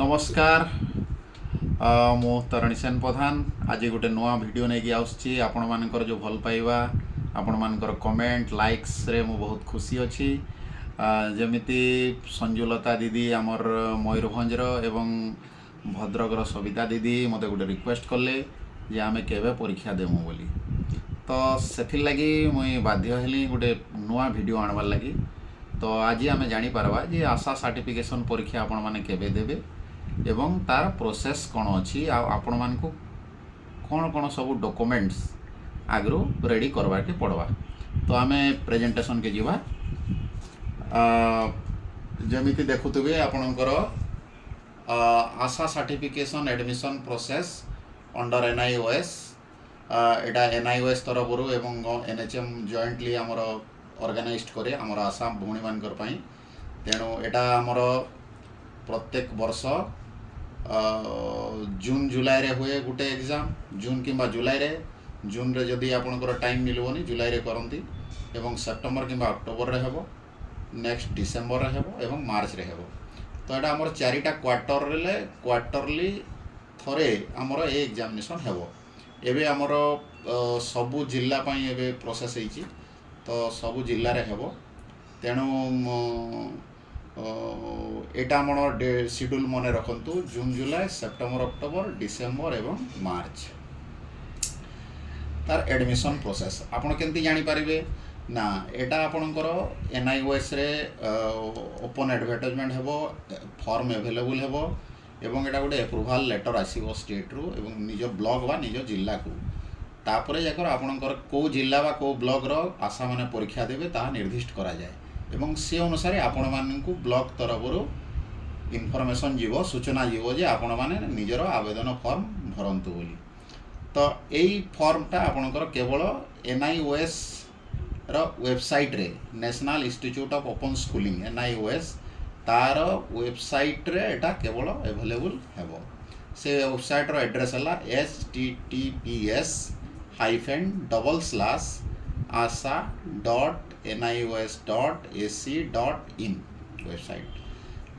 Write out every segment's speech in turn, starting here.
नमस्कार मु तरणि सेन प्रधान आज गोटे नुआ वीडियो नहीं आसुच्ची आपण मानकर जो भल पाइबा आपण मानकर कमेंट लाइक्स रे मु बहुत खुशी अच्छी जमिति संजुलता दीदी आमर मयूरभंजर एवं भद्रकर सविता दीदी मते गोटे रिक्वेस्ट कले जे आमे केबे परीक्षा देमु बोली तो सेथिर लगी मुई बाध्य हेली गोटे नुआ वीडियो आनबार लगी। तो आज आम जापर जे आशा सर्टिफिकेशन परीक्षा आपण मैंने केबे देबे एवं तार प्रोसेस कौन अच्छी आपण मानकु कौन कौन सब डॉक्यूमेंट्स आगु रेडी करवा के पड़वा। तो आम प्रेजेंटेशन के जीवा जमिति देखुवे आपणकर ASHA certification admission process under NIOS एटा NIOS तरफ एवं NHM जॉइंटली आमर ऑर्गेनाइज्ड करे आमर आशा भौणी मानकर पई। तेणु एटा आमर प्रत्येक वर्ष जून जुलाई रे हुए गोटे एग्जाम जून किंबा जुलाई रे जून रे जदि आपनकर टाइम मिलबोनी जुलाई रे करंती एवं सेप्टेम्बर किंबा अक्टोबर रे हेबो नेक्स्ट डिसेम्बर रे हेबो एवं मार्च रे हेबो। तो एटा हमर चारिटा क्वार्टरली थरे हमर ए एग्जामिनेशन हेबो। एबे हमर सबु जिल्ला पई एबे प्रोसेस हेची तो सबु जिल्ला रे हेबो। तेणु एटा आमर शेड्यूल मन रखंतु जून जुलाई सेप्टेम्बर अक्टोबर डिसेम्बर एवं मार्च तार एडमिशन प्रोसेस आपण केमती जानि पारिबे ना एटा आपणकर NIOS रे ओपन एडवर्टाइजमेंट हेबो फॉर्म अवेलेबल हेबो एवं एटा गोटे अप्रूवल लेटर आसीबो स्टेट रु एवं निज ब्लॉक बा निज जिल्ला को तापरे जाकर आपणकर को जिल्ला बा को ब्लॉक रो आशा माने परीक्षा देबे ता निर्दिष्ट करा जाए एवं से अनुसार आपण मानकु ब्लॉक तरफ इनफॉरमेशन जीवो सूचना जीवो जे आपण माने निजर आवेदन फॉर्म भरंतु बोली। तो एई फॉर्मटा आपणकर केवल NIOS रो वेबसाइट रे national institute of open schooling NIOS तार वेबसाइट रे एटा केवल अवेलेबल हेबो। से वेबसाइट रो एड्रेस हला https:/asa.nios.ac.in वेबसाइट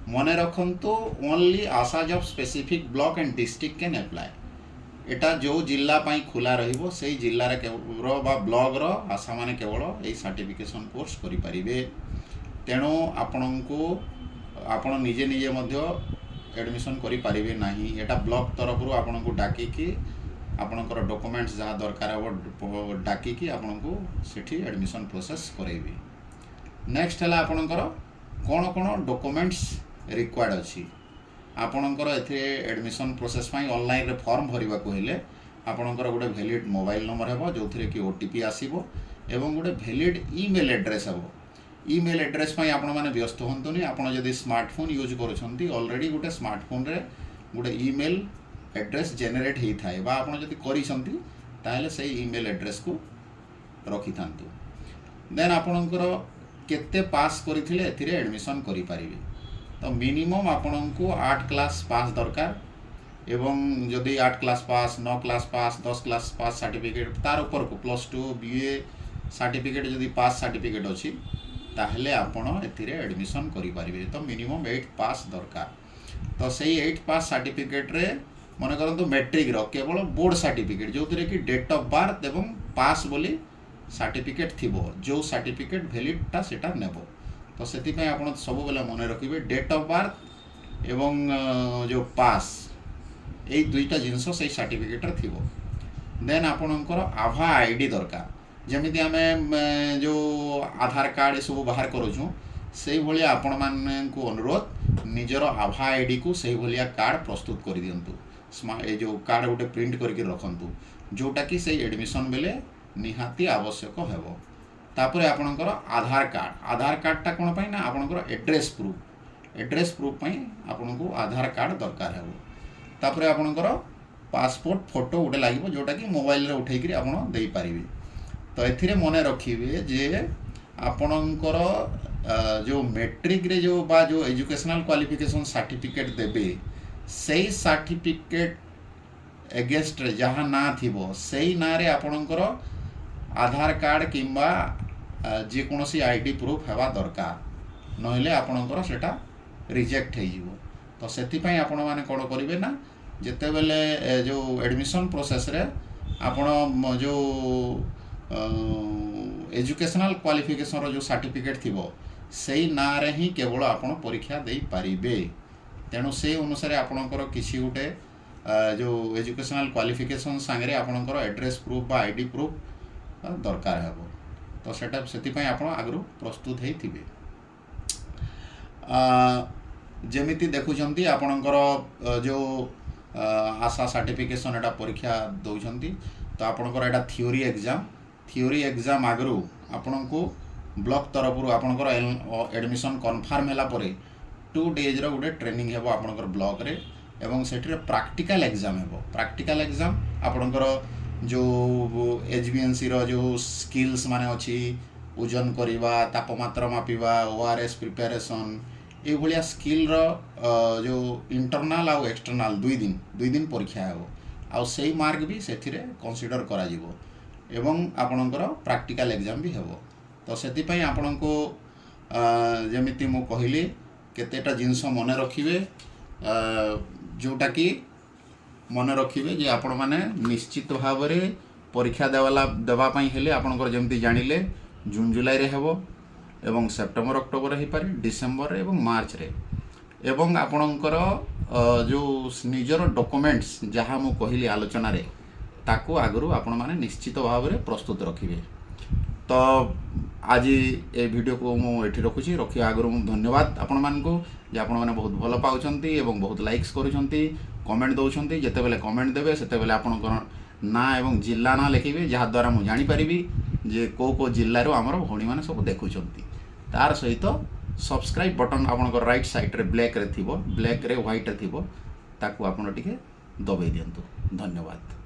मने रखंतु only ASHA job specific block and district can apply. एटा जो जिल्ला पाई खुला रहिबो सेही जिल्ला रे केवल बा ब्लॉक रो आशा माने केवल एई सर्टिफिकेशन कोर्स करि परिबे। तेणु आपणको आपण निजे निजे मध्य एडमिशन करि पारिबे नाही। एटा ब्लॉक तरफ रु आपणको डाकी कि आपणकर डॉक्यूमेंट्स जहाँ दरकार हो डाकी कि आपणको सेठी एडमिशन प्रोसेस करेबे। नेक्स्ट हला आपणकर कोन कोन डॉक्यूमेंट्स रिक्वायर्ड अछि आपणकर एथे एडमिशन प्रोसेस पई ऑनलाइन रे फॉर्म भरिबा को हेले आपणकर गोटे वैलिड मोबाइल नंबर हेबो जोथरे कि OTP आसीबो एवं गोटे वैलिड ईमेल एड्रेस हेबो। ईमेल एड्रेस पई आपण माने व्यस्त होंतुनी आपण जदि स्मार्टफोन यूज करूछंती ऑलरेडी गोटे स्मार्टफोन रे गोटे ईमेल एड्रेस जेनेरेट ही थाए बा आपण जदि करिसंती ताहेले से ईमेल एड्रेस को रखि थांतु। देन आपणकर केते पास करिथिले एथिरे एडमिशन करि पारिबे। तो मिनिमम आपणको 8 क्लास पास दरकार एवं जदि 8 class pass 9 class pass 10 class pass certificate तार ऊपर को +2 BA सर्टिफिकेट जदि पास सर्टिफिकेट अछि ताहले आपण एथिरे एडमिशन करि पारिबे। तो मिनिमम 8 पास दरकार। तो सेही 8 पास सर्टिफिकेट रे मन करंतु मैट्रिक रो केवल बोर्ड सर्टिफिकेट जो कि डेट ऑफ बर्थ एवं पास बोली सर्टिफिकेट थिबो जो सर्टिफिकेट वैलिडटा सेटा नेबो। तो सेति पे आपण सब बेला मन रखिबे डेट ऑफ बर्थ एवं जो पास एई दुईटा जिंस से सर्टिफिकेट रे थिबो। देन आपणकर आभा आईडी दरकार जमिति आमे जो आधार कार्ड सब बाहर करूछु सेही भली आपण मानकु अनुरोध निजर आभा आईडी को सेही भलिया कार्ड प्रस्तुत करि दियंतु। ए जो कार्ड गोटे प्रिंट करके रखंतु जोटा कि से एडमिशन बेले निहाती आवश्यक हेबो। तापरे आपणकर आधार कार्डटा कोन पई ना आपणकर एड्रेस प्रूफ पई आपणको आधार कार्ड दरकार हेबो। तापरे आपणकर पासपोर्ट फोटो गोटे लागिबो जोटा कि मोबाइल रे उठै करी आपण देई पारिबे। तो एथिरे मने रखिबे जे आपणकर जो मैट्रिक रे जो बा जो एजुकेशनल क्वालिफिकेशन सर्टिफिकेट देबे सेही सर्टिफिकेट एगेंस्ट रे जहाँ ना थिबो सेही ना रे आपणकर आधार कार्ड किंबा जेकोसी आईडी प्रूफ हेबा दरकार नहले आपणकर सेटा रिजेक्ट हो। तो सेतिपाई आपण माने कोण करिवे ना जेते बेले जो एडमिशन प्रोसेस रे आपण जो एजुकेशनल क्वालिफिकेशन रो जो सर्टिफिकेट थिबो सेई ना रे ही केवल आपण परीक्षा देई पारिबे। तेणु से अनुसार आपणकर किसी गोटे जो एजुकेशनल क्वालिफिकेशन सांगे आपणकर एड्रेस प्रूफ बा आईडी प्रूफ दरकार हेबो। तो सेटा सेतिपाई आपण आगरु प्रस्तुत हेई थिबे। जेमिति देखुछंती आपणकर जो आशा सर्टिफिकेशन एटा परीक्षा दउछंती तो आपणकर एटा थ्योरी एग्जाम आगरु आपणको ब्लॉक तरफ आपणकर एडमिशन कन्फर्म होला परे 2 डेज रो गोटे ट्रेनिंग हेबो आपणकर ब्लॉक रे एवं सेठी प्रैक्टिकल एग्जाम हेबो। प्रैक्टिकल एग्जाम आपणकर जो एचबीएनसी रो जो स्किल्स माने अछि ओजन करिवा तापमात्रा मापिवा ओआरएस प्रिपरेशन ए भलिया स्किल रो जो इंटरनल आ एक्सटर्नल 2 दिन परीक्षा हेबो आ सेही मार्क भी सेठी रे कंसीडर करा जिवो एवं आपणकर प्रैक्टिकल एग्जाम भी हेबो। तो सेति पई आपणको जेमिति मु कहिली केतेटा जिनस मन रखिबे जोटा कि मन रखिबे जे आपण माने निश्चित भाव रे परीक्षा देवा पई हेले आपणकर जेमिति जानिले जून जुलाई रे हेबो एवं सेप्टेम्बर अक्टोबर रे पारे डिसेम्बर रे एवं मार्च रे एवं आपणकर जो निजर डॉक्यूमेंट्स जहा मु कहिली आलोचना रे ताकू आगरु आपण माने निश्चित भाव रे प्रस्तुत रखिबे। तो आज ये वीडियो को मुझे रखुची रखिया आगु धन्यवाद आपण मानकु जे आपण माने बहुत भल पाउछंती एवं बहुत लाइक्स करूछंती कमेंट दउछंती जेते बेले कमेंट देबे सेते बेले आपणकर ना एवं जिल्ला ना लिखिबे जहा द्वारा मु जानि परिबी जे को जिल्ला रो हमर भौणी माने सब देखुछंती। तार सहित सब्सक्राइब बटन आपणकर राइट साइड रे ब्लैक रे थिबो ब्लैक रे व्हाइट रे थिबो ताकू आपण टिके दबे दियंतु। धन्यवाद।